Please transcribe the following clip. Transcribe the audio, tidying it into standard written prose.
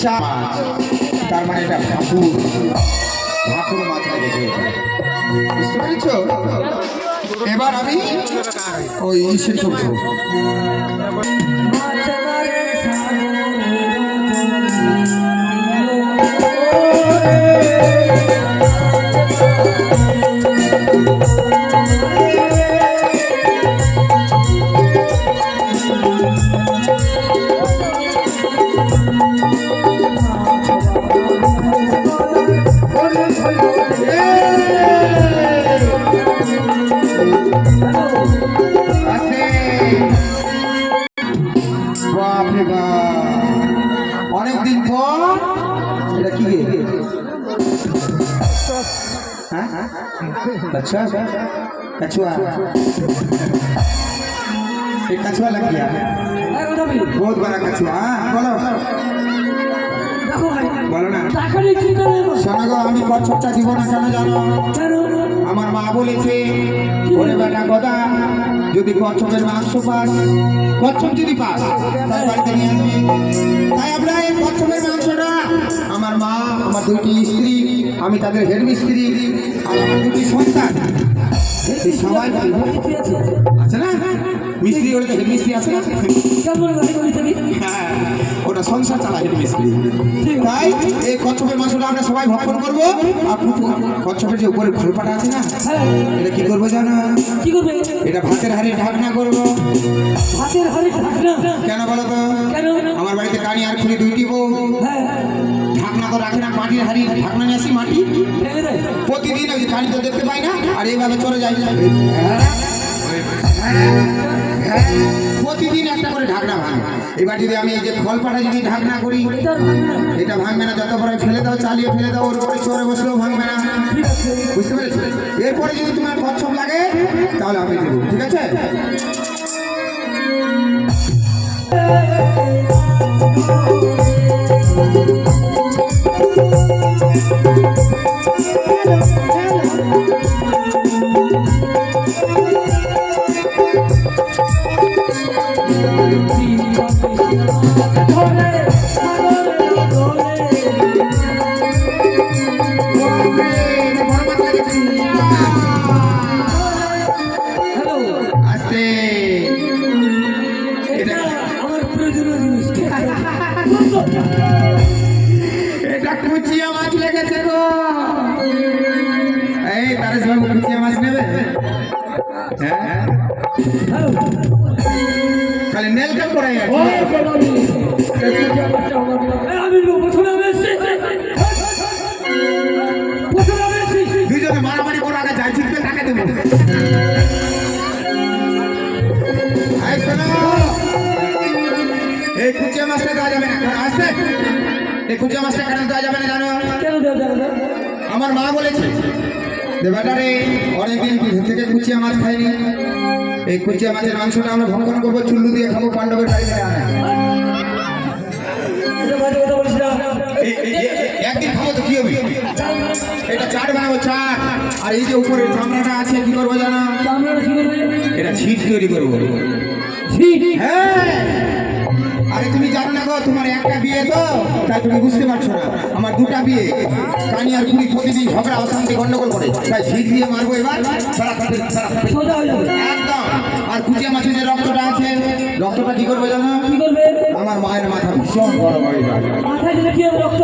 রূপচা মাছ, তার মানে এটা ভাকুর ভাকুর মাছ লেগেছে, বুঝতে পেরেছো? এবার আমি ওই ইসে করবো, অনেকদিন পর এটা কি গে? अच्छा कछुआ, एक कछुआ लग गया, बहुत बड़ा कछुआ। बोलो बोलो ना। শোনো গো, আমি কচ্ছপটা দিব না কেন জানো? আমার মা বলেছে ওরে বেটা গদা, যদি কচ্ছপের মাংস পাস, কচ্ছপ যদি পাস তাই বাড়িতে নিয়ে আসবি। তাই আমরা এই কচ্ছপের মাংসটা আমার মা, আমার দুটি স্ত্রী, আমি তাদের হেড মিস্ত্রি আর আমার দুটি সন্তান সবাই আছে না, মিস্ত্রি হলে হেড মিস্ত্রি আছে না, ওটা সংসার চালা হেড মিস্ত্রি। তাই এই কচ্ছপের মাংসটা আমরা সবাই ভক্ষণ করবো। আর কচ্ছপের যে উপরে খোলপাটা আছে না, এটা কি করবো জানো? কি করবে? এটা ভাতের হাড়ি ঢাকনা করবো। ভাতের হাড়ি ঢাকনা কেন বলো তো? আমার বাড়িতে কানি আর খুলি দুইটি বউ, ঢাকনা তো রাখে না, মাটির হাড়ি ঢাকনা নিয়ে আসি, মাটি প্রতিদিন ওই কানি তো দেখতে পাই না, আর এইভাবে চলে যাই, প্রতিদিন একটা করে ঢাকনা ভাঙে। এবার যদি আমি এই যে ফলপাটা যদি ঢাকনা করি, এটা ভাঙবে না, যত বড় ফেলে দাও, চালিয়ে ফেলে দাও, ওর উপরে চড়ে বসলেও ভাঙবে না, বুঝতে পেরেছো? এরপরে যদি তোমার কচ্ছপ লাগে তাহলে আমি দেবো, ঠিক আছে? এটা কুচিয়া মাছ লেগেছে গো, এই তারে সব কুচিয়া মাছ নেবে, হ্যাঁ খালি নেলকাম করে দুজনে মারামারি করে আগে যাই জিতবে তাকে দেবো। এই কুচিয়া মাছটা দেওয়া যাবে না, আসতে এই কুচিয়া মাছটা কেন দেওয়া যাবে না জানো? আমার মা বলেছে যে বেটারে অনেকদিন থেকে কুচিয়া মাছ খাইনি, এই কুচিয়া মাছের মাংসটা আমরা ভক্ষণ করবো, চুল্লু দিয়ে খাবো, পাণ্ডবের বাড়ি থেকে আনে একদিন খাবো তো কি হবে? এটা চাট বানাবো, চাট। আর এই যে উপরে চামড়াটা আছে কি করবো জানো? এটা ছিট তৈরি করবো। হ্যাঁ, আরে তুমি জানো না গো, তোমার একটা বিয়ে তো, তাই তুমি বুঝতে পারছো না। আমার দুটা বিয়ে, কানি আর কুড়ি প্রতিদিন ঝগড়া অশান্তি গন্ডগোল করে, তাই ছিট দিয়ে মারবো এবার, একদম। আর কুচিয়া মাছের যে রক্তটা আছে, রক্তটা কি করবে জানো? আমার মায়ের মাথা ভীষণ বড় বড়, মাথা দিলে কি হবে রক্ত?